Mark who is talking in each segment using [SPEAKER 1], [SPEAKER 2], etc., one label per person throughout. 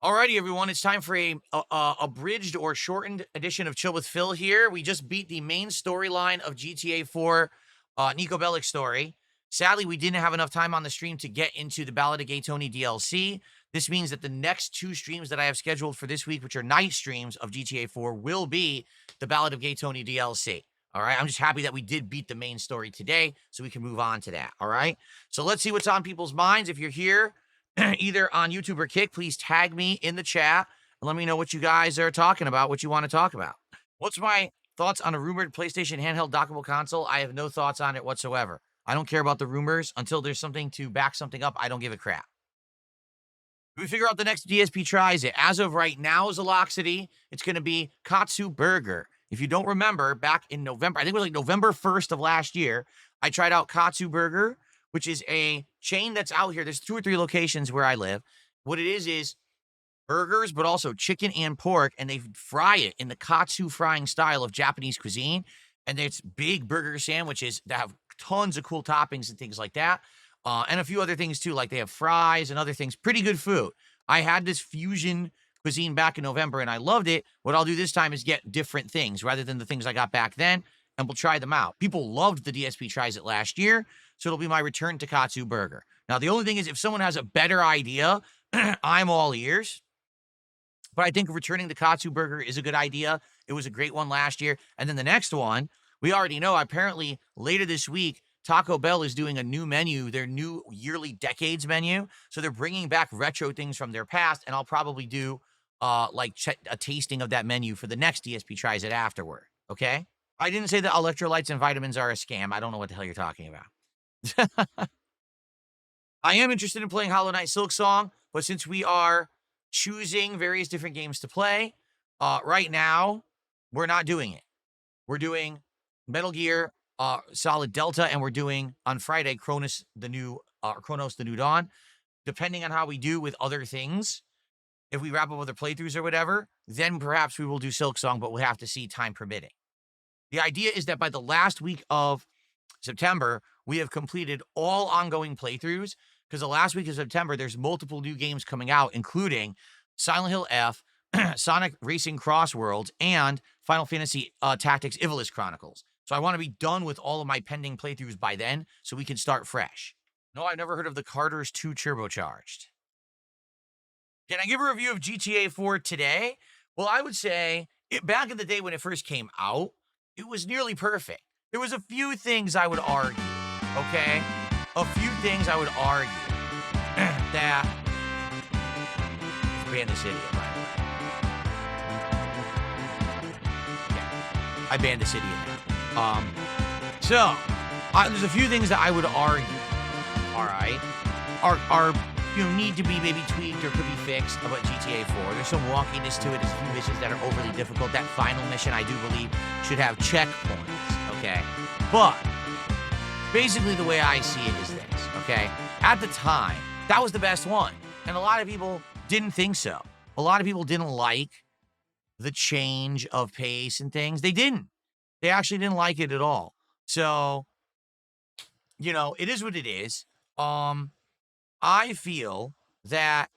[SPEAKER 1] Alrighty, everyone, it's time for a abridged or shortened edition of Chill with Phil here. We just beat the main storyline of GTA 4, Nico Bellic's story. Sadly, we didn't have enough time on the stream to get into the Ballad of Gay Tony DLC. This means that the next two streams that I have scheduled for this week, which are night streams of GTA 4, will be the Ballad of Gay Tony DLC. All right, I'm just happy that we did beat the main story today, so we can move on to that. All right, so let's see what's on people's minds. If you're here, either on YouTube or Kick, please tag me in the chat and let me know what you guys are talking about, what you want to talk about. What's my thoughts on a rumored PlayStation handheld dockable console? I have no thoughts on it whatsoever. I don't care about the rumors until there's something to back something up. I don't give a crap. We figure out the next DSP tries it. As of right now, Zaloxity, it's going to be Katsu Burger. If you don't remember, back in November, I think it was like November 1st of last year, I tried out Katsu Burger, which is a chain that's out here. There's 2 or 3 locations where I live. What it is burgers, but also chicken and pork, and they fry it in the katsu frying style of Japanese cuisine. And it's big burger sandwiches that have tons of cool toppings and things like that. And a few other things too, like they have fries and other things. Pretty good food. I had this fusion cuisine back in November and I loved it. What I'll do this time is get different things rather than the things I got back then, and we'll try them out. People loved the DSP Tries It last year, so it'll be my return to Katsu Burger. Now, the only thing is, if someone has a better idea, I'm all ears. But I think returning to Katsu Burger is a good idea. It was a great one last year. And then the next one, we already know, apparently later this week, Taco Bell is doing a new menu, their new yearly decades menu. So they're bringing back retro things from their past, and I'll probably do a tasting of that menu for the next DSP Tries It afterward, okay? I didn't say that electrolytes and vitamins are a scam. I don't know what the hell you're talking about. I am interested in playing Hollow Knight Silksong, but since we are choosing various different games to play, right now, we're not doing it. We're doing Metal Gear Solid Delta, and we're doing, on Friday, Chronos the New Dawn. Depending on how we do with other things, if we wrap up other playthroughs or whatever, then perhaps we will do Silksong, but we'll have to see, time permitting. The idea is that by the last week of September, we have completed all ongoing playthroughs, because the last week of September, there's multiple new games coming out, including Silent Hill F, Sonic Racing Cross Worlds, and Final Fantasy Tactics Ivalice Chronicles. So I want to be done with all of my pending playthroughs by then, so we can start fresh. No, I've never heard of the Carters 2 Turbocharged. Can I give a review of GTA 4 today? Well, I would say, back in the day when it first came out, it was nearly perfect. There was a few things I would argue, okay? A few things I would argue that... Let's ban this idiot, by the way. Yeah, I banned this idiot now. There's a few things that I would argue, all right, are need to be maybe tweaked or could be fixed about GTA 4. There's some wonkiness to it. There's a few missions that are overly difficult. That final mission, I do believe, should have checkpoints, okay? But basically the way I see it is this, okay? At the time, that was the best one. And a lot of people didn't think so. A lot of people didn't like the change of pace and things. They didn't. They actually didn't like it at all. So, it is what it is. I feel that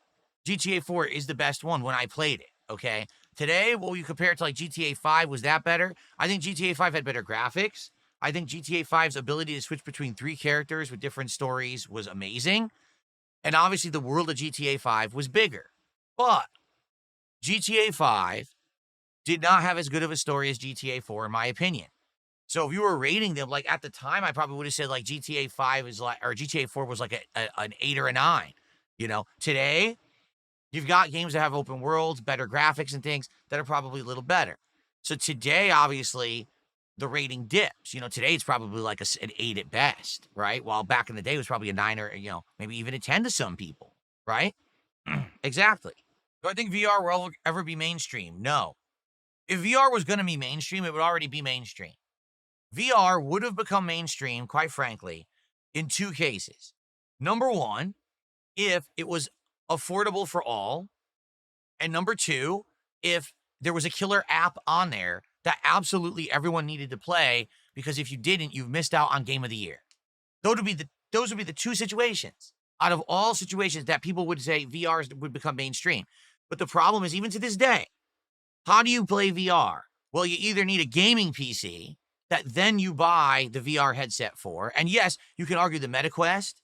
[SPEAKER 1] GTA 4 is the best one when I played it, okay? Today, will you compare it to like GTA 5? Was that better? I think GTA 5 had better graphics. I think GTA 5's ability to switch between 3 characters with different stories was amazing. And obviously, the world of GTA 5 was bigger. But GTA 5 did not have as good of a story as GTA 4, in my opinion. So if you were rating them, like at the time, I probably would have said like GTA 5 is like, or GTA 4 was like an 8 or a 9. Today, you've got games that have open worlds, better graphics and things that are probably a little better. So today, obviously, the rating dips. Today it's probably like an 8 at best, right? While back in the day it was probably a 9 or, maybe even a 10 to some people, right? Exactly. Do I think VR will ever be mainstream? No. If VR was going to be mainstream, it would already be mainstream. VR would have become mainstream, quite frankly, in 2 cases. Number 1, if it was affordable for all. And number 2, if there was a killer app on there that absolutely everyone needed to play, because if you didn't, you've missed out on Game of the Year. Those would be the 2 situations out of all situations that people would say VR would become mainstream. But the problem is, even to this day, how do you play VR? Well, you either need a gaming PC that then you buy the VR headset for. And yes, you can argue the MetaQuest,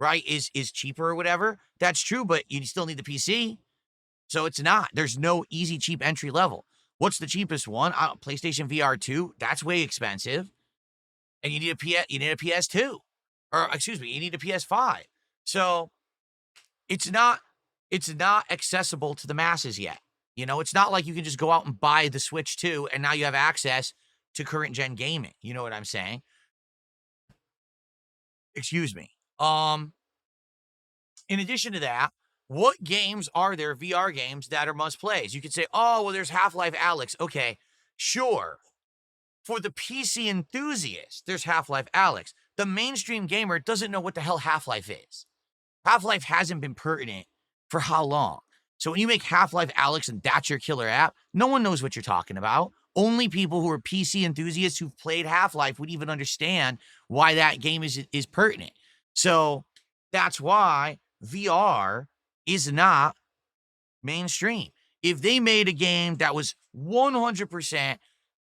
[SPEAKER 1] right, is cheaper or whatever. That's true, but you still need the PC. So it's not. There's no easy, cheap entry level. What's the cheapest one? PlayStation VR 2. That's way expensive. And you need a PS2. Or excuse me, you need a PS5. So it's not accessible to the masses yet. You know, it's not like you can just go out and buy the Switch 2 and now you have access to current gen gaming. You know what I'm saying? Excuse me. In addition to that, what games are there, VR games, that are must plays? You could say, oh, well, there's Half-Life Alyx. Okay, sure. For the PC enthusiast, there's Half-Life Alyx. The mainstream gamer doesn't know what the hell Half-Life is. Half-Life hasn't been pertinent for how long? So when you make Half-Life Alyx and that's your killer app, no one knows what you're talking about. Only people who are PC enthusiasts who've played Half-Life would even understand why that game is pertinent. So that's why VR is not mainstream. If they made a game that was 100%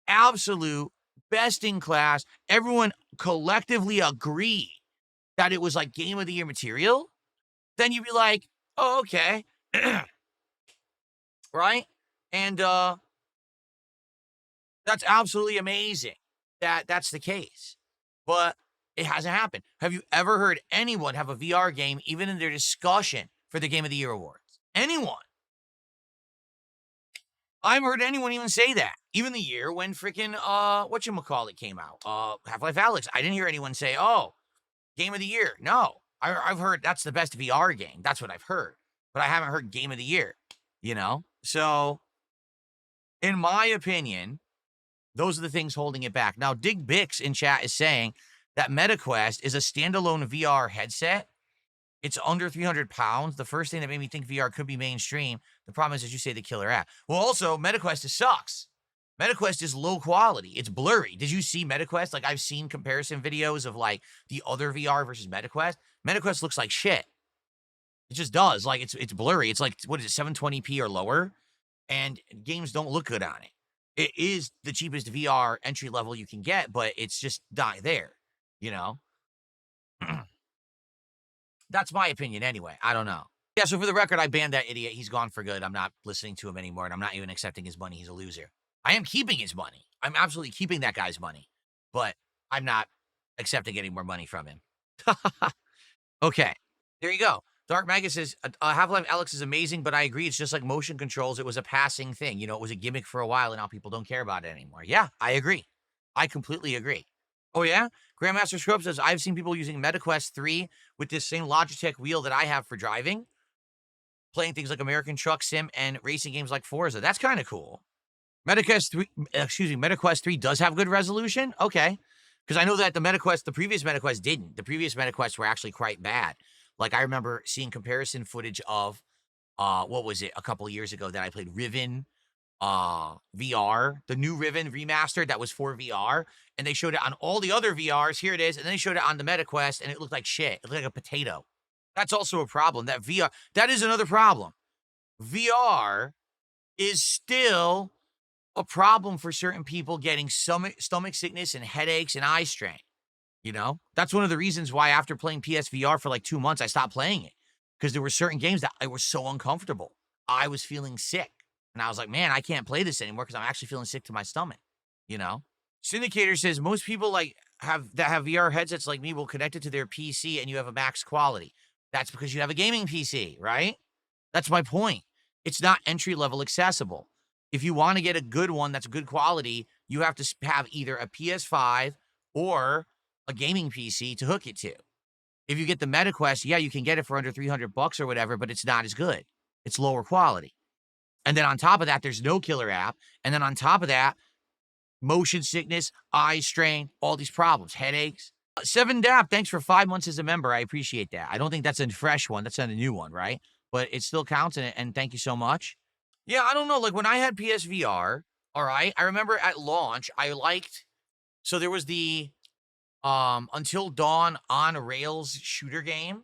[SPEAKER 1] absolute best in class, everyone collectively agreed that it was like game of the year material, then you'd be like, oh, okay. Right? And that's absolutely amazing that that's the case. But it hasn't happened. Have you ever heard anyone have a VR game, even in their discussion for the Game of the Year awards? Anyone? I haven't heard anyone even say that. Even the year when freaking whatchamacallit came out, Half-Life Alyx. I didn't hear anyone say, oh, Game of the Year. No. I've heard that's the best VR game. That's what I've heard. But I haven't heard Game of the Year, you know? So, in my opinion, those are the things holding it back. Now, Dig Bix in chat is saying that MetaQuest is a standalone VR headset. It's under 300 pounds. The first thing that made me think VR could be mainstream. The problem is, as you say, the killer app. Well, also, MetaQuest sucks. MetaQuest is low quality. It's blurry. Did you see MetaQuest? Like, I've seen comparison videos of, like, the other VR versus MetaQuest. MetaQuest looks like shit. It just does. Like, it's blurry. It's like, what is it, 720p or lower? And games don't look good on it. It is the cheapest VR entry level you can get, but it's just not there, you know? That's my opinion anyway. I don't know. Yeah, so for the record, I banned that idiot. He's gone for good. I'm not listening to him anymore, and I'm not even accepting his money. He's a loser. I am keeping his money. I'm absolutely keeping that guy's money, but I'm not accepting any more money from him. Okay, there you go. Dark Magus says, Half-Life Alyx is amazing, but I agree. It's just like motion controls. It was a passing thing. You know, it was a gimmick for a while, and now people don't care about it anymore. Yeah, I agree. I completely agree. Oh, yeah? Grandmaster Scrub says, I've seen people using MetaQuest 3 with this same Logitech wheel that I have for driving, playing things like American Truck Sim and racing games like Forza. That's kind of cool. MetaQuest 3 does have good resolution? Okay. Because I know that the previous MetaQuest didn't. The previous MetaQuests were actually quite bad. Like, I remember seeing comparison footage of, what was it, a couple years ago that I played Riven VR, the new Riven remastered that was for VR, and they showed it on all the other VRs. Here it is. And then they showed it on the MetaQuest, and it looked like shit. It looked like a potato. That's also a problem. That is another problem. VR is still a problem for certain people getting stomach sickness and headaches and eye strain. You know, that's one of the reasons why after playing PSVR for like 2 months, I stopped playing it, because there were certain games that I was so uncomfortable. I was feeling sick, and I was like, man, I can't play this anymore because I'm actually feeling sick to my stomach, you know? Syndicator says most people have VR headsets like me will connect it to their PC and you have a max quality. That's because you have a gaming PC, right? That's my point. It's not entry-level accessible. If you want to get a good one that's good quality, you have to have either a PS5 or a gaming PC to hook it to. If you get the MetaQuest, yeah, you can get it for under $300 or whatever, but it's not as good. It's lower quality. And then on top of that, there's no killer app. And then on top of that, motion sickness, eye strain, all these problems, headaches. 7DAP, thanks for 5 months as a member. I appreciate that. I don't think that's a fresh one. That's not a new one, right? But it still counts, and thank you so much. Yeah, I don't know. Like, when I had PSVR, all right, I remember at launch, so there was the Until Dawn on rails shooter game.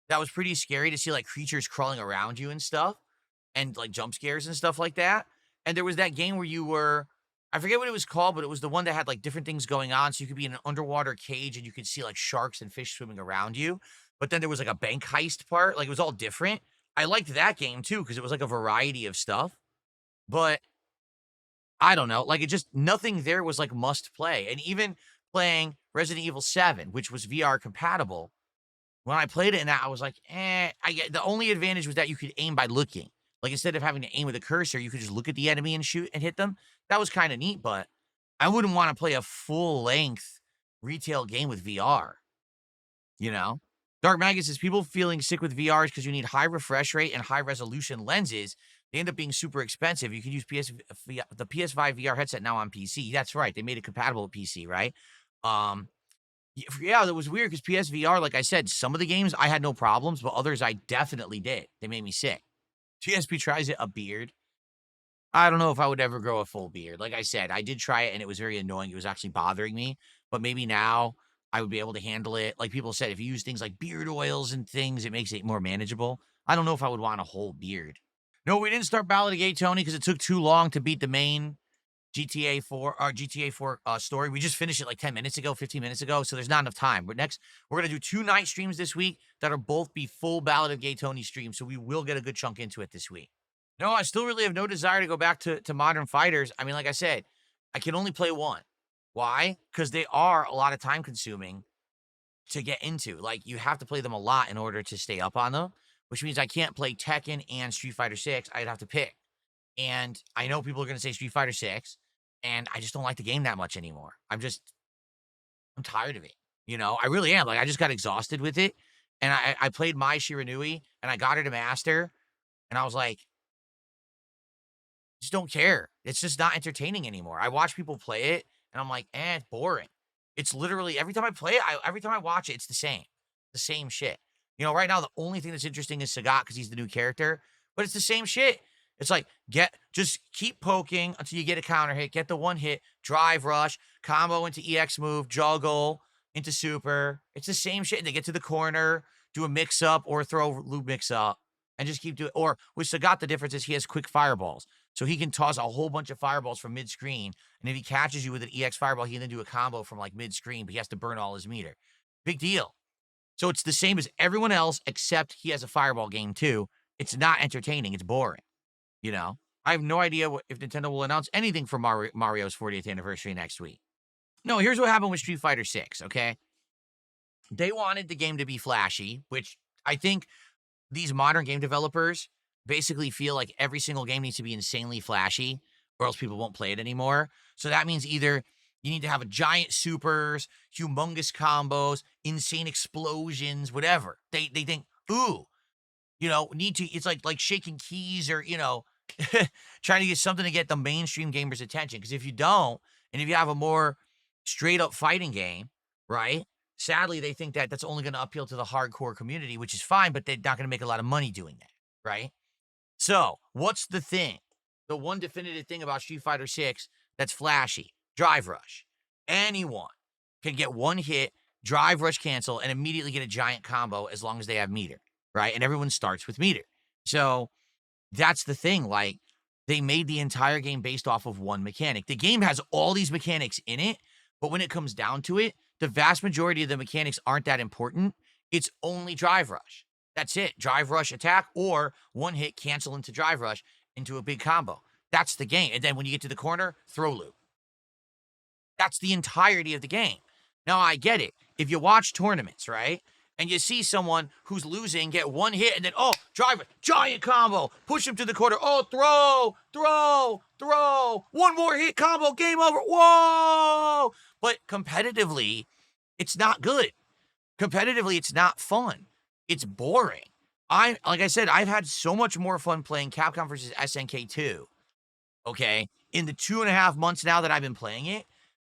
[SPEAKER 1] That was pretty scary to see, like, creatures crawling around you and stuff. and like jump scares and stuff like that. And there was that game where you were, I forget what it was called, but it was the one that had like different things going on. So you could be in an underwater cage and you could see like sharks and fish swimming around you. But then there was like a bank heist part. Like it was all different. I liked that game too because it was like a variety of stuff. But I don't know. Like it just, nothing there was like must play. And even playing Resident Evil 7, which was VR compatible, when I played it in that, I was like, the only advantage was that you could aim by looking. Like instead of having to aim with a cursor, you could just look at the enemy and shoot and hit them. That was kind of neat, but I wouldn't want to play a full length retail game with VR, you know? Dark Maggot says people feeling sick with VRs because you need high refresh rate and high resolution lenses. They end up being super expensive. You can use the PS5 VR headset now on PC. That's right. They made it compatible with PC, right? Yeah, that was weird because PSVR, like I said, some of the games I had no problems, but others I definitely did. They made me sick. TSP tries it, a beard. I don't know if I would ever grow a full beard. Like I said, I did try it and it was very annoying. It was actually bothering me, but maybe now I would be able to handle it. Like people said, if you use things like beard oils and things, it makes it more manageable. I don't know if I would want a whole beard. No, we didn't start Ballad of Gay Tony because it took too long to beat the main GTA 4 story. We just finished it like 10 minutes ago, 15 minutes ago, so there's not enough time. But next, we're going to do 2 night streams this week that are both be full Ballad of Gay Tony streams, so we will get a good chunk into it this week. No, I still really have no desire to go back to Modern Fighters. I mean, like I said, I can only play one. Why? Because they are a lot of time consuming to get into. Like, you have to play them a lot in order to stay up on them, which means I can't play Tekken and Street Fighter 6. I'd have to pick. And I know people are going to say Street Fighter 6, and I just don't like the game that much anymore. I'm tired of it. You know, I really am. Like, I just got exhausted with it. And I played Mai Shiranui, and I got her to master, and I was like, just don't care. It's just not entertaining anymore. I watch people play it, and I'm like, it's boring. It's literally, every time I play it, every time I watch it, it's the same shit. You know, right now, the only thing that's interesting is Sagat because he's the new character, but it's the same shit. It's like, just keep poking until you get a counter hit, get the one hit, drive rush, combo into EX move, juggle into super. It's the same shit. And they get to the corner, do a mix up or throw loop mix up and just keep doing. Or with Sagat, the difference is he has quick fireballs. So he can toss a whole bunch of fireballs from mid screen. And if he catches you with an EX fireball, he can then do a combo from like mid screen, but he has to burn all his meter. Big deal. So it's the same as everyone else, except he has a fireball game too. It's not entertaining. It's boring. You know, I have no idea if Nintendo will announce anything for Mario's 40th anniversary next week. No, here's what happened with Street Fighter 6, okay? They wanted the game to be flashy, which I think these modern game developers basically feel like every single game needs to be insanely flashy or else people won't play it anymore. So that means either you need to have a giant supers, humongous combos, insane explosions, whatever. They think, ooh, you know, need to, it's like shaking keys or, you know, trying to get something to get the mainstream gamers' attention. Because if you don't, and if you have a more straight up fighting game, right? Sadly, they think that that's only going to appeal to the hardcore community, which is fine, but they're not going to make a lot of money doing that, right? So, what's the thing? The one definitive thing about Street Fighter 6 that's flashy, drive rush. Anyone can get one hit, drive rush cancel, and immediately get a giant combo as long as they have meter, right? And everyone starts with meter. So, that's the thing. Like, they made the entire game based off of one mechanic. The game has all these mechanics in it, but when it comes down to it, the vast majority of the mechanics aren't that important. It's only drive rush. That's it. Drive rush attack or one hit cancel into drive rush into a big combo. That's the game. And then when you get to the corner, throw loop. That's the entirety of the game. Now, I get it. If you watch tournaments, right? And you see someone who's losing get one hit and then, oh, drive it, giant combo, push him to the corner, oh, throw, one more hit combo, game over, whoa! But competitively, it's not good. Competitively, it's not fun. It's boring. Like I said, I've had so much more fun playing Capcom versus SNK 2, okay, in the 2.5 months now that I've been playing it,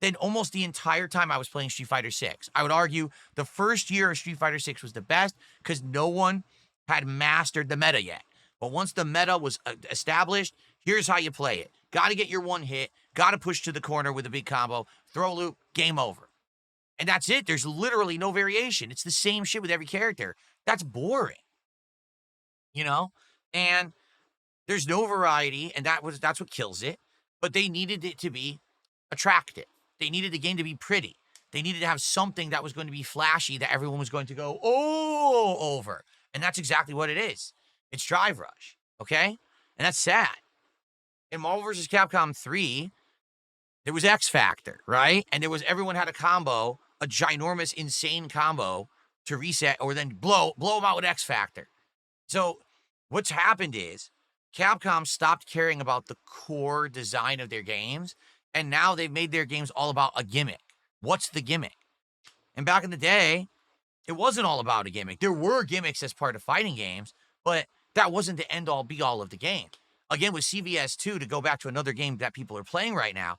[SPEAKER 1] than almost the entire time I was playing Street Fighter 6. I would argue the first year of Street Fighter 6 was the best because no one had mastered the meta yet. But once the meta was established, here's how you play it. Got to get your one hit, got to push to the corner with a big combo, throw loop, game over. And that's it. There's literally no variation. It's the same shit with every character. That's boring. You know? And There's no variety, and that's what kills it. But they needed it to be attractive. They needed the game to be pretty. They needed to have something that was going to be flashy that everyone was going to go, oh, over. And that's exactly what it is. It's Drive Rush, okay? And that's sad. In Marvel vs. Capcom 3, there was X Factor, right? And there was everyone had a combo, a ginormous, insane combo to reset or then blow them out with X Factor. So what's happened is Capcom stopped caring about the core design of their games, and now they've made their games all about a gimmick. What's the gimmick? And back in the day, it wasn't all about a gimmick. There were gimmicks as part of fighting games, but that wasn't the end-all, be-all of the game. Again, with CVS2, to go back to another game that people are playing right now,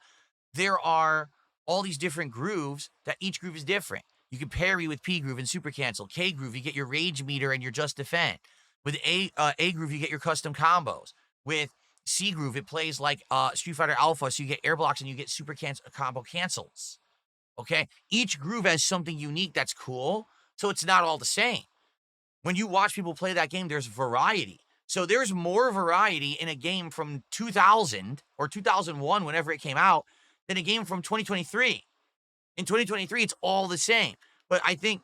[SPEAKER 1] there are all these different grooves that each groove is different. You can parry with P groove and super cancel. K groove, you get your rage meter and your just defend. With A groove, you get your custom combos. With C groove, it plays like Street Fighter Alpha, so you get air blocks and you get super combo cancels. Okay? Each groove has something unique that's cool, so it's not all the same. When you watch people play that game, there's variety. So there's more variety in a game from 2000 or 2001, whenever it came out, than a game from 2023. In 2023, it's all the same. But I think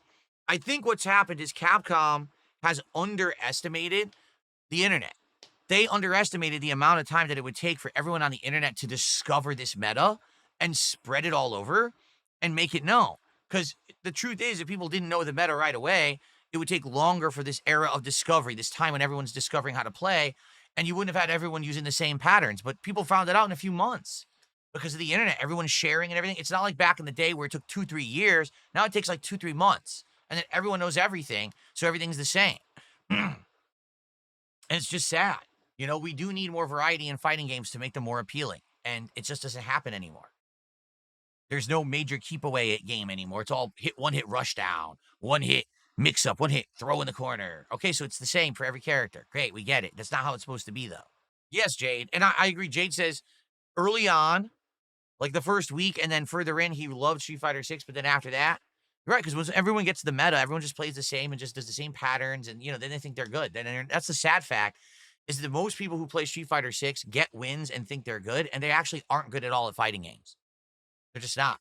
[SPEAKER 1] what's happened is Capcom has underestimated the internet. They underestimated the amount of time that it would take for everyone on the internet to discover this meta and spread it all over and make it known. Because the truth is, if people didn't know the meta right away, it would take longer for this era of discovery, this time when everyone's discovering how to play, and you wouldn't have had everyone using the same patterns. But people found it out in a few months because of the internet. Everyone's sharing and everything. It's not like back in the day where it took 2-3 years. Now it takes like 2-3 months. And then everyone knows everything, so everything's the same. And it's just sad. You know, we do need more variety in fighting games to make them more appealing. And it just doesn't happen anymore. There's no major keep away game anymore. It's all one hit rush down, one hit mix up, one hit throw in the corner. Okay, so it's the same for every character. Great, we get it. That's not how it's supposed to be, though. Yes, Jade. And I agree. Jade says early on, like the first week and then further in, he loved Street Fighter 6, but then after that, you're right, because once everyone gets the meta, everyone just plays the same and just does the same patterns, and, you know, then they think they're good. Then that's the sad fact, is that most people who play Street Fighter 6 get wins and think they're good, and they actually aren't good at all at fighting games. They're just not.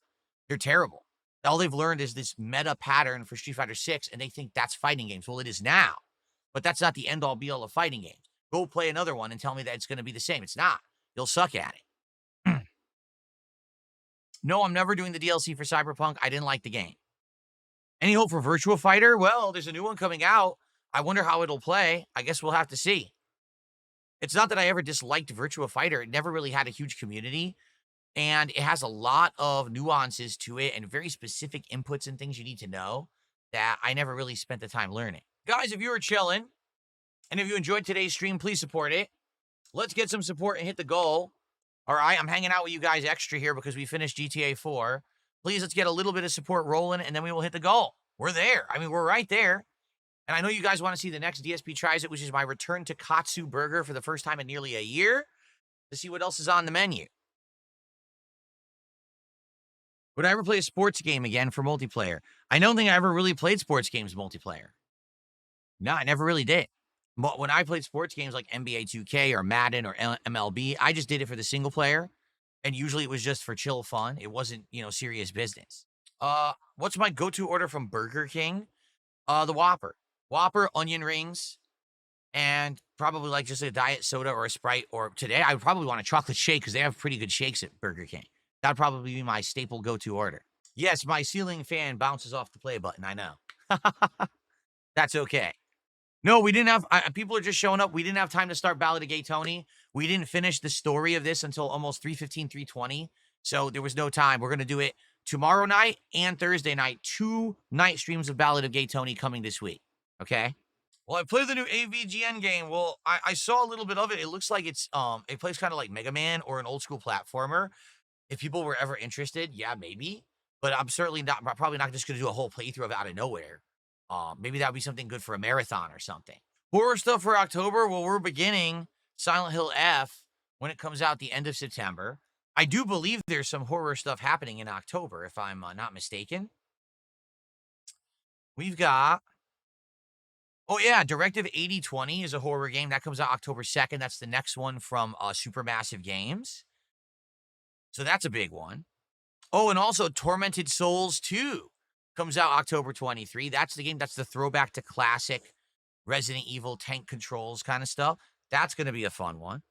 [SPEAKER 1] They're terrible. All they've learned is this meta pattern for Street Fighter 6, and they think that's fighting games. Well, it is now, but that's not the end-all, be-all of fighting games. Go play another one and tell me that it's going to be the same. It's not. You'll suck at it. No, I'm never doing the DLC for Cyberpunk. I didn't like the game. Any hope for Virtua Fighter? Well, there's a new one coming out. I wonder how it'll play. I guess we'll have to see. It's not that I ever disliked Virtua Fighter. It never really had a huge community, and it has a lot of nuances to it and very specific inputs and things you need to know that I never really spent the time learning. Guys, if you were chilling, and if you enjoyed today's stream, please support it. Let's get some support and hit the goal. All right, I'm hanging out with you guys extra here because we finished GTA 4. Please, let's get a little bit of support rolling, and then we will hit the goal. We're there. I mean, we're right there. And I know you guys want to see the next DSP Tries It, which is my return to Katsu Burger for the first time in nearly a year, to see what else is on the menu. Would I ever play a sports game again for multiplayer? I don't think I ever really played sports games multiplayer. No, I never really did. But when I played sports games like NBA 2K or Madden or MLB, I just did it for the single player. And usually it was just for chill fun. It wasn't, you know, serious business. What's my go-to order from Burger King? The Whopper. Whopper, onion rings, and probably like just a diet soda or a Sprite. Or today, I would probably want a chocolate shake because they have pretty good shakes at Burger King. That'd probably be my staple go-to order. Yes, my ceiling fan bounces off the play button. I know. That's okay. No, we didn't have, people are just showing up. We didn't have time to start Ballad of Gay Tony. We didn't finish the story of this until almost 3:15, 3:20. So there was no time. We're going to do it tomorrow night and Thursday night. 2 night streams of Ballad of Gay Tony coming this week. Okay? Well, I played the new AVGN game. Well, I saw a little bit of it. It looks like it plays kind of like Mega Man or an old school platformer. If people were ever interested, yeah, maybe. But I'm certainly not, probably not just going to do a whole playthrough of it out of nowhere. Maybe that would be something good for a marathon or something. Horror stuff for October. Well, we're beginning Silent Hill F when it comes out the end of September. I do believe there's some horror stuff happening in October, if I'm not mistaken. We've got Oh, yeah, Directive 8020 is a horror game. That comes out October 2nd. That's the next one from Supermassive Games. So that's a big one. Oh, and also Tormented Souls 2 comes out October 23. That's the game. That's the throwback to classic Resident Evil tank controls kind of stuff. That's going to be a fun one.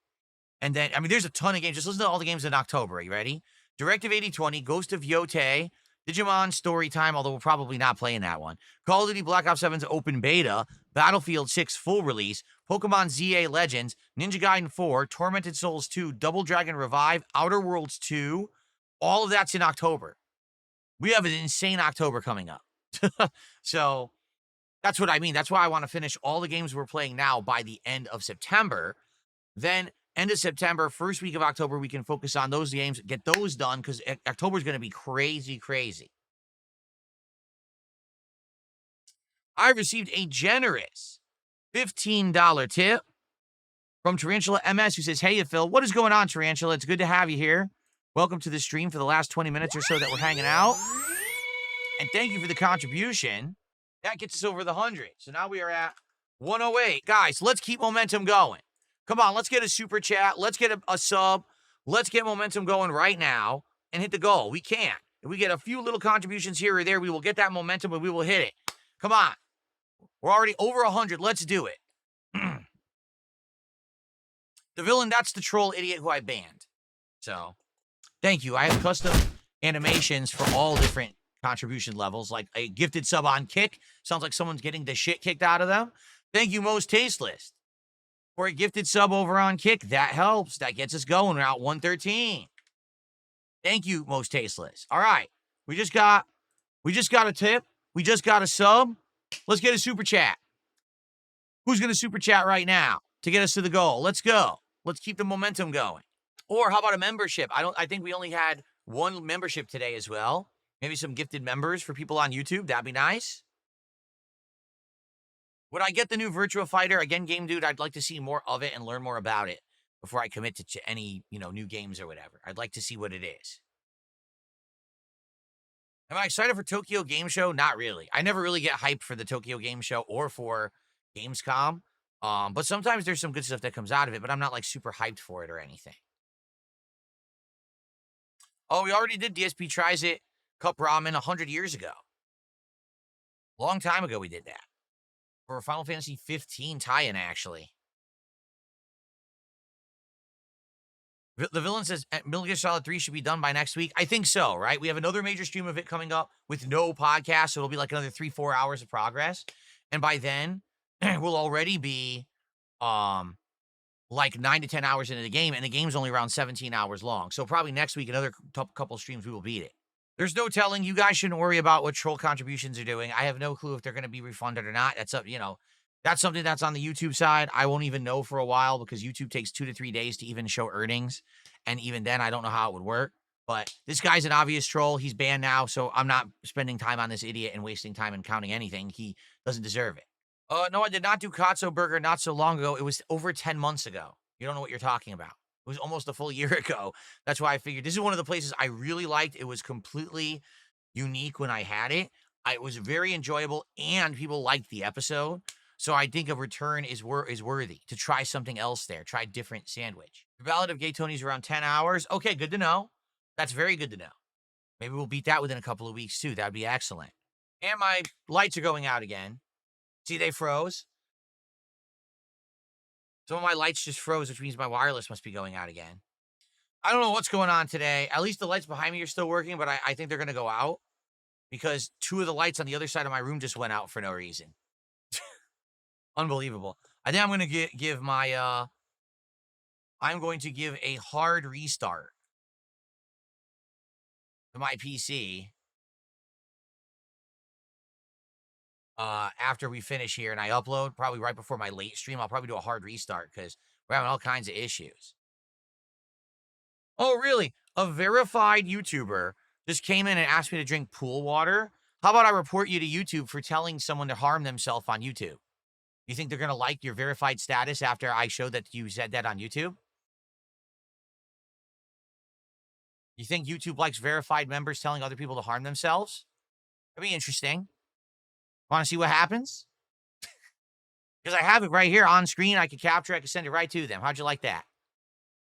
[SPEAKER 1] And then, I mean, there's a ton of games. Just listen to all the games in October. Are you ready? Directive 8020, Ghost of Yote, Digimon Storytime, although we're probably not playing that one. Call of Duty Black Ops 7's open beta, Battlefield 6 full release, Pokemon ZA Legends, Ninja Gaiden 4, Tormented Souls 2, Double Dragon Revive, Outer Worlds 2. All of that's in October. We have an insane October coming up. So that's what I mean. That's why I want to finish all the games we're playing now by the end of September. Then end of September, first week of October, we can focus on those games, get those done, because October is going to be crazy, crazy. I received a generous $15 tip from Tarantula MS, who says, "Hey, Phil, what is going on, Tarantula? It's good to have you here. Welcome to the stream for the last 20 minutes or so that we're hanging out. And thank you for the contribution. That gets us over the 100. So now we are at 108. Guys, let's keep momentum going. Come on, let's get a super chat. Let's get a sub. Let's get momentum going right now and hit the goal. We can. If we get a few little contributions here or there, we will get that momentum and we will hit it. Come on. We're already over 100. Let's do it. The villain, that's the troll idiot who I banned. So, thank you. I have custom animations for all different contribution levels, like a gifted sub on Kick. Sounds like someone's getting the shit kicked out of them. Thank you, Most Tasteless, for a gifted sub over on Kick. That helps. That gets us going. We're at 113. Thank you, Most Tasteless. All right. We just got a tip. We just got a sub. Let's get a super chat. Who's going to super chat right now to get us to the goal? Let's go. Let's keep the momentum going. Or how about a membership? I think we only had one membership today as well. Maybe some gifted members for people on YouTube. That'd be nice. Would I get the new Virtua Fighter? Again, Game Dude, I'd like to see more of it and learn more about it before I commit to any, new games or whatever. I'd like to see what it is. Am I excited for Tokyo Game Show? Not really. I never really get hyped for the Tokyo Game Show or for Gamescom. But sometimes there's some good stuff that comes out of it, but I'm not like super hyped for it or anything. Oh, we already did DSP Tries It Cup Ramen 100 years ago. Long time ago we did that. For Final Fantasy 15 tie-in, actually. The villain says Metal Gear Solid 3 should be done by next week. I think so, right? We have another major stream of it coming up with no podcast, so it'll be like another 3-4 hours of progress. And by then, we'll already be like 9 to 10 hours into the game, and the game's only around 17 hours long. So probably next week, another couple streams, we will beat it. There's no telling. You guys shouldn't worry about what troll contributions are doing. I have no clue if they're going to be refunded or not. That's up, that's something that's on the YouTube side. I won't even know for a while because YouTube takes 2 to 3 days to even show earnings. And even then, I don't know how it would work. But this guy's an obvious troll. He's banned now, so I'm not spending time on this idiot and wasting time and counting anything. He doesn't deserve it. No, I did not do Katsu Burger not so long ago. It was over 10 months ago. You don't know what you're talking about. It was almost a full year ago. That's why I figured this is one of the places I really liked. It was completely unique when I had it. It was very enjoyable, and people liked the episode. So I think a return is worthy to try something else there. Try a different sandwich. The Ballad of Gay Tony's around 10 hours. Okay, good to know. That's very good to know. Maybe we'll beat that within a couple of weeks, too. That'd be excellent. And my lights are going out again. See, they froze. Some of my lights just froze, which means my wireless must be going out again. I don't know what's going on today. At least the lights behind me are still working, but I think they're going to go out because 2 of the lights on the other side of my room just went out for no reason. Unbelievable. I think I'm going to give my, I'm going to give a hard restart to my PC after we finish here and I upload, probably right before my late stream. I'll probably do a hard restart because we're having all kinds of issues. Oh, really? A verified YouTuber just came in and asked me to drink pool water. How about I report you to YouTube for telling someone to harm themselves on YouTube? You think they're going to like your verified status after I showed that you said that on YouTube? You think YouTube likes verified members telling other people to harm themselves? That'd be interesting. Want to see what happens? Because I have it right here on screen. I can capture it. I can send it right to them. How'd you like that?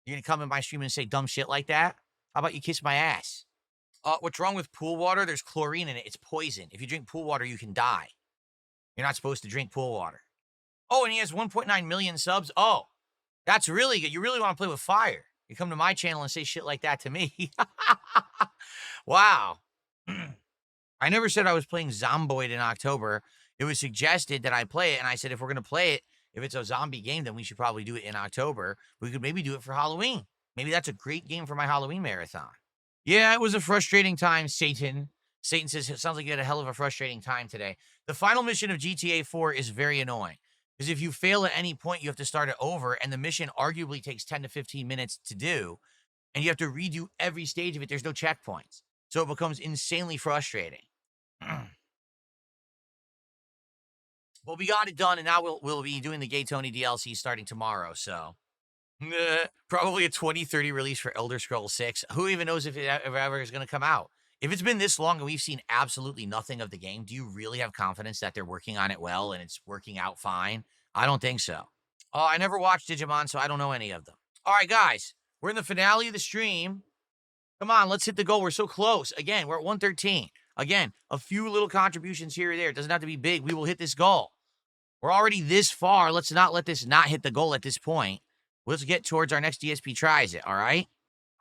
[SPEAKER 1] You're going to come in my stream and say dumb shit like that? How about you kiss my ass? What's wrong with pool water? There's chlorine in it. It's poison. If you drink pool water, you can die. You're not supposed to drink pool water. Oh, and he has 1.9 million subs. Oh, that's really good. You really want to play with fire. You come to my channel and say shit like that to me. Wow. I never said I was playing Zomboid in October. It was suggested that I play it, and I said if we're going to play it, if it's a zombie game, then we should probably do it in October. We could maybe do it for Halloween. Maybe that's a great game for my Halloween marathon. Yeah, it was a frustrating time, Satan. Satan says, it sounds like you had a hell of a frustrating time today. The final mission of GTA 4 is very annoying. Because if you fail at any point, you have to start it over, and the mission arguably takes 10 to 15 minutes to do, and you have to redo every stage of it. There's no checkpoints. So it becomes insanely frustrating. Well, we got it done, and now we'll be doing the Gay Tony DLC starting tomorrow, so. Probably a 2030 release for Elder Scrolls 6. Who even knows if it ever is going to come out? If it's been this long and we've seen absolutely nothing of the game, do you really have confidence that they're working on it well and it's working out fine? I don't think so. Oh, I never watched Digimon, so I don't know any of them. All right, guys, we're in the finale of the stream. Come on, let's hit the goal. We're so close. Again, we're at 113. Again, a few little contributions here or there. It doesn't have to be big. We will hit this goal. We're already this far. Let's not let this not hit the goal at this point. Let's get towards our next DSP tries it, all right?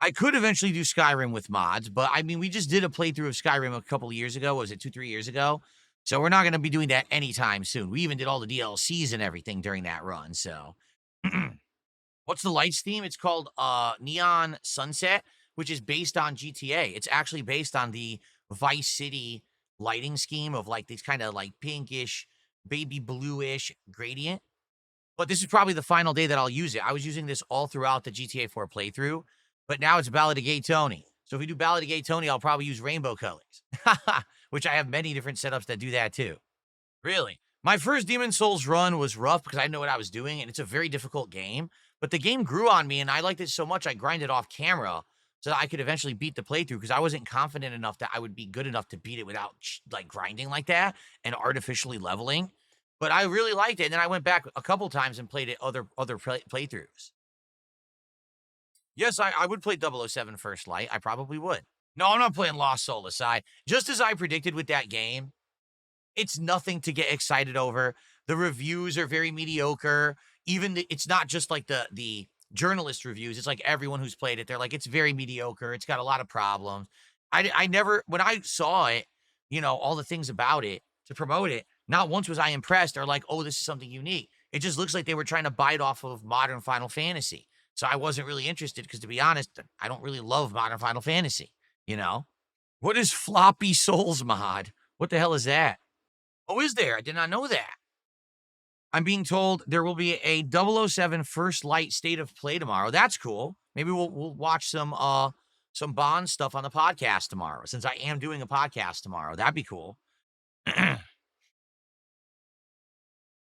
[SPEAKER 1] I could eventually do Skyrim with mods, but I mean, we just did a playthrough of Skyrim a couple of years ago. Was it 2-3 years ago? So we're not going to be doing that anytime soon. We even did all the DLCs and everything during that run, so. What's the lights theme? It's called Neon Sunset, which is based on GTA. It's actually based on the Vice City lighting scheme of like these kind of like pinkish, baby bluish gradient. But this is probably the final day that I'll use it. I was using this all throughout the GTA 4 playthrough, but now it's Ballad of Gay Tony. So if we do Ballad of Gay Tony, I'll probably use rainbow colors, which I have many different setups that do that too. Really? My first Demon Souls run was rough because I didn't know what I was doing, and it's a very difficult game. But the game grew on me, and I liked it so much I grinded off camera so that I could eventually beat the playthrough because I wasn't confident enough that I would be good enough to beat it without like grinding like that and artificially leveling. But I really liked it, and then I went back a couple times and played it other playthroughs. Yes, I would play 007 First Light. I probably would. No, I'm not playing Lost Soul Aside. Just as I predicted with that game, it's nothing to get excited over. The reviews are very mediocre. Even it's not just like the journalist reviews. It's like everyone who's played it, they're like, it's very mediocre. It's got a lot of problems. I never, when I saw it, you know, all the things about it to promote it, not once was I impressed or like, oh, this is something unique. It just looks like they were trying to bite off of modern Final Fantasy. So I wasn't really interested because, to be honest, I don't really love modern Final Fantasy, you know? What is Floppy Souls mod? What the hell is that? Oh, is there? I did not know that. I'm being told there will be a 007 First Light State of Play tomorrow. That's cool. Maybe we'll watch some Bond stuff on the podcast tomorrow, since I am doing a podcast tomorrow. That'd be cool.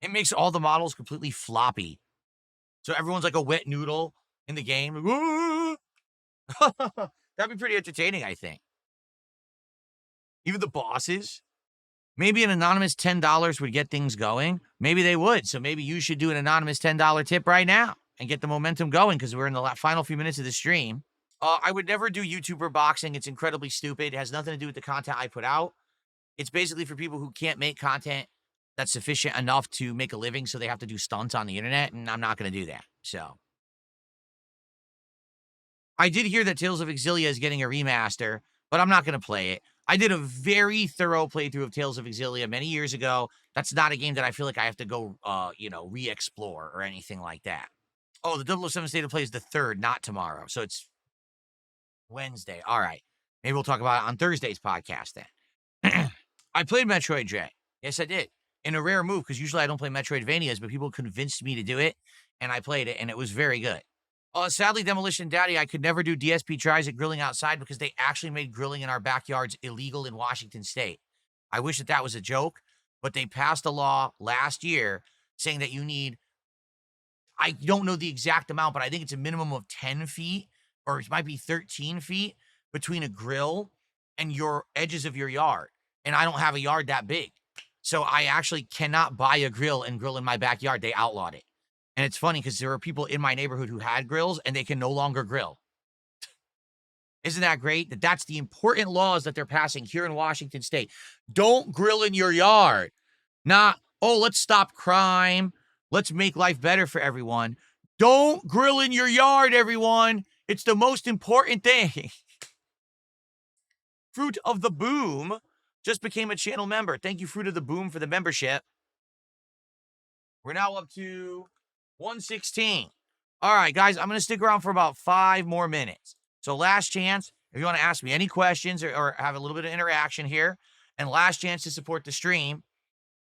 [SPEAKER 1] It makes all the models completely floppy. So everyone's like a wet noodle in the game. That'd be pretty entertaining, I think. Even the bosses. Maybe an anonymous $10 would get things going. Maybe they would. So maybe you should do an anonymous $10 tip right now and get the momentum going because we're in the final few minutes of the stream. I would never do YouTuber boxing. It's incredibly stupid. It has nothing to do with the content I put out. It's basically for people who can't make content that's sufficient enough to make a living, so they have to do stunts on the internet, and I'm not going to do that. So I did hear that Tales of Exilia is getting a remaster, but I'm not going to play it. I did a very thorough playthrough of Tales of Exilia many years ago. That's not a game that I feel like I have to go, re-explore or anything like that. Oh, the 007 State of Play is the 3rd, not tomorrow. So it's Wednesday. All right. Maybe we'll talk about it on Thursday's podcast then. I played Metroid Dread. Yes, I did. In a rare move, because usually I don't play Metroidvanias, but people convinced me to do it, and I played it, and it was very good. Sadly, Demolition Daddy, I could never do DSP tries at grilling outside because they actually made grilling in our backyards illegal in Washington State. I wish that was a joke, but they passed a law last year saying that you need, I don't know the exact amount, but I think it's a minimum of 10 feet, or it might be 13 feet between a grill and your edges of your yard. And I don't have a yard that big. So I actually cannot buy a grill and grill in my backyard. They outlawed it. And it's funny because there are people in my neighborhood who had grills and they can no longer grill. Isn't that great? That's the important laws that they're passing here in Washington State. Don't grill in your yard. Not, oh, let's stop crime. Let's make life better for everyone. Don't grill in your yard, everyone. It's the most important thing. Fruit of the Boom just became a channel member. Thank you, Fruit of the Boom, for the membership. We're now up to 116. All right, guys, I'm going to stick around for about 5 more minutes. So last chance, if you want to ask me any questions or have a little bit of interaction here, and last chance to support the stream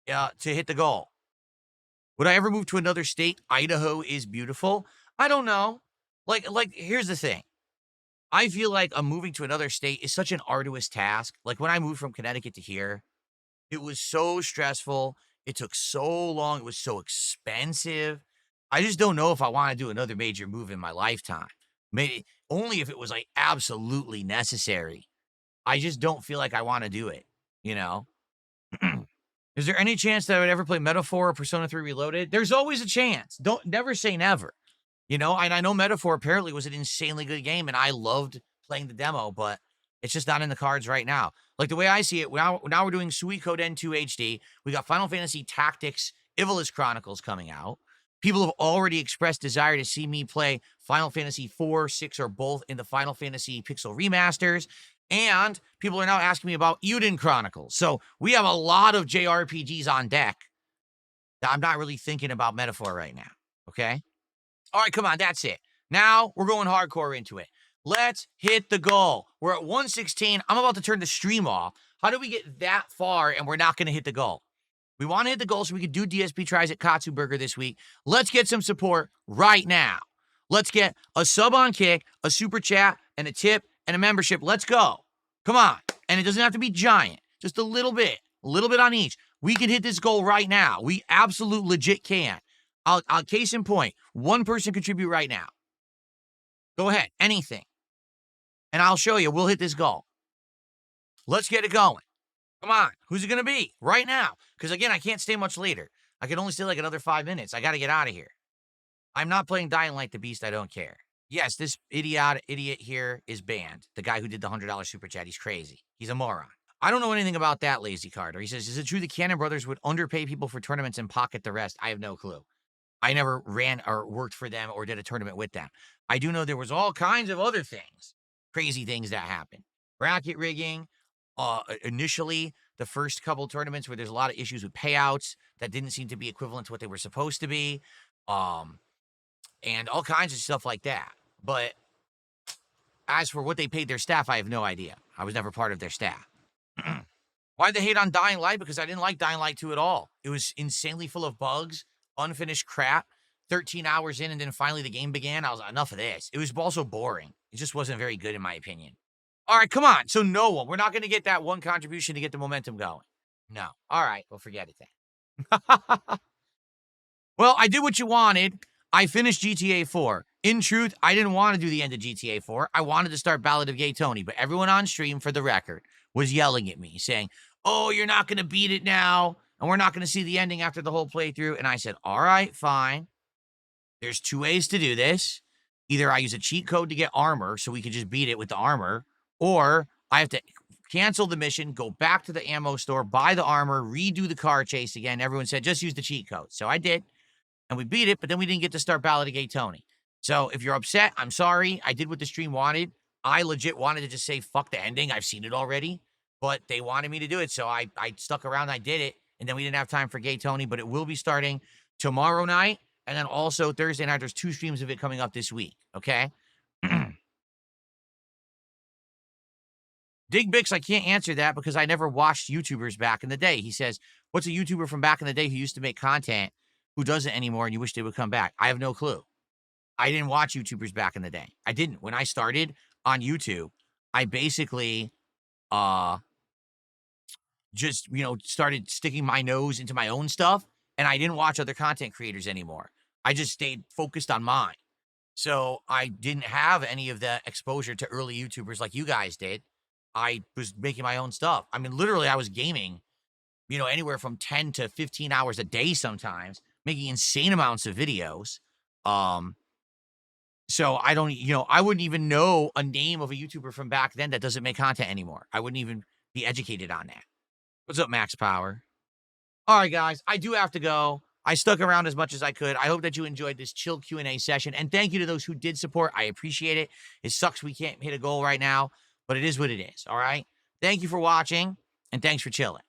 [SPEAKER 1] to hit the goal. Would I ever move to another state? Idaho is beautiful. I don't know. Like, here's the thing. I feel like moving to another state is such an arduous task. Like when I moved from Connecticut to here, it was so stressful. It took so long. It was so expensive. I just don't know if I want to do another major move in my lifetime. Maybe only if it was like absolutely necessary. I just don't feel like I want to do it, you know? Is there any chance that I would ever play Metaphor or Persona 3 Reloaded? There's always a chance. Don't never say never. You know, and I know Metaphor apparently was an insanely good game, and I loved playing the demo, but it's just not in the cards right now. Like the way I see it, now we're doing Suikoden N2 HD. We got Final Fantasy Tactics Ivalice Chronicles coming out. People have already expressed desire to see me play Final Fantasy 4, 6, or both in the Final Fantasy Pixel remasters. And people are now asking me about Uden Chronicles. So we have a lot of JRPGs on deck. I'm not really thinking about Metaphor right now, okay? All right, come on, that's it. Now we're going hardcore into it. Let's hit the goal. We're at 116. I'm about to turn the stream off. How do we get that far and we're not going to hit the goal? We want to hit the goal so we can do DSP tries at Katsu Burger this week. Let's get some support right now. Let's get a sub on Kick, a super chat, and a tip, and a membership. Let's go. Come on. And it doesn't have to be giant. Just a little bit on each. We can hit this goal right now. We absolute legit can. I'll case in point. One person contribute right now. Go ahead. Anything. And I'll show you. We'll hit this goal. Let's get it going. Come on. Who's it going to be? Right now. Because, again, I can't stay much later. I can only stay like another 5 minutes. I got to get out of here. I'm not playing Dying Light the Beast. I don't care. Yes, this idiot here is banned. The guy who did the $100 super chat. He's crazy. He's a moron. I don't know anything about that, Lazy Carter. He says, is it true the Cannon brothers would underpay people for tournaments and pocket the rest? I have no clue. I never ran or worked for them or did a tournament with them. I do know there was all kinds of other things, crazy things that happened. Bracket rigging, initially the first couple tournaments where there's a lot of issues with payouts that didn't seem to be equivalent to what they were supposed to be, and all kinds of stuff like that. But as for what they paid their staff, I have no idea. I was never part of their staff. Why'd they hate on Dying Light? Because I didn't like Dying Light 2 at all. It was insanely full of bugs, unfinished crap, 13 hours in, and then finally the game began. I was like, enough of this. It was also boring. It just wasn't very good in my opinion. All right, come on. So no one. We're not going to get that one contribution to get the momentum going. No. All right, well, forget it then. Well, I did what you wanted. I finished GTA 4. In truth, I didn't want to do the end of GTA 4. I wanted to start Ballad of Gay Tony, but everyone on stream, for the record, was yelling at me, saying, oh, you're not going to beat it now, and we're not going to see the ending after the whole playthrough. And I said, all right, fine. There's 2 ways to do this. Either I use a cheat code to get armor so we can just beat it with the armor, or I have to cancel the mission, go back to the ammo store, buy the armor, redo the car chase again. Everyone said, just use the cheat code. So I did, and we beat it, but then we didn't get to start Ballad of Gay Tony. So if you're upset, I'm sorry. I did what the stream wanted. I legit wanted to just say, fuck the ending. I've seen it already, but they wanted me to do it. So I stuck around. I did it. And then we didn't have time for Gay Tony, but it will be starting tomorrow night. And then also Thursday night, there's 2 streams of it coming up this week. Okay. Dig Bix, I can't answer that because I never watched YouTubers back in the day. He says, what's a YouTuber from back in the day who used to make content who doesn't anymore and you wish they would come back? I have no clue. I didn't watch YouTubers back in the day. I didn't. When I started on YouTube, I basically just, started sticking my nose into my own stuff, and I didn't watch other content creators anymore. I just stayed focused on mine. So I didn't have any of the exposure to early YouTubers like you guys did. I was making my own stuff. I mean, literally, I was gaming you know, anywhere from 10 to 15 hours a day sometimes, making insane amounts of videos. So I don't, you know, I wouldn't even know a name of a YouTuber from back then that doesn't make content anymore. I wouldn't even be educated on that. What's up, Max Power? All right, guys, I do have to go. I stuck around as much as I could. I hope that you enjoyed this chill Q&A session. And thank you to those who did support. I appreciate it. It sucks we can't hit a goal right now, but it is what it is, all right? Thank you for watching, and thanks for chilling.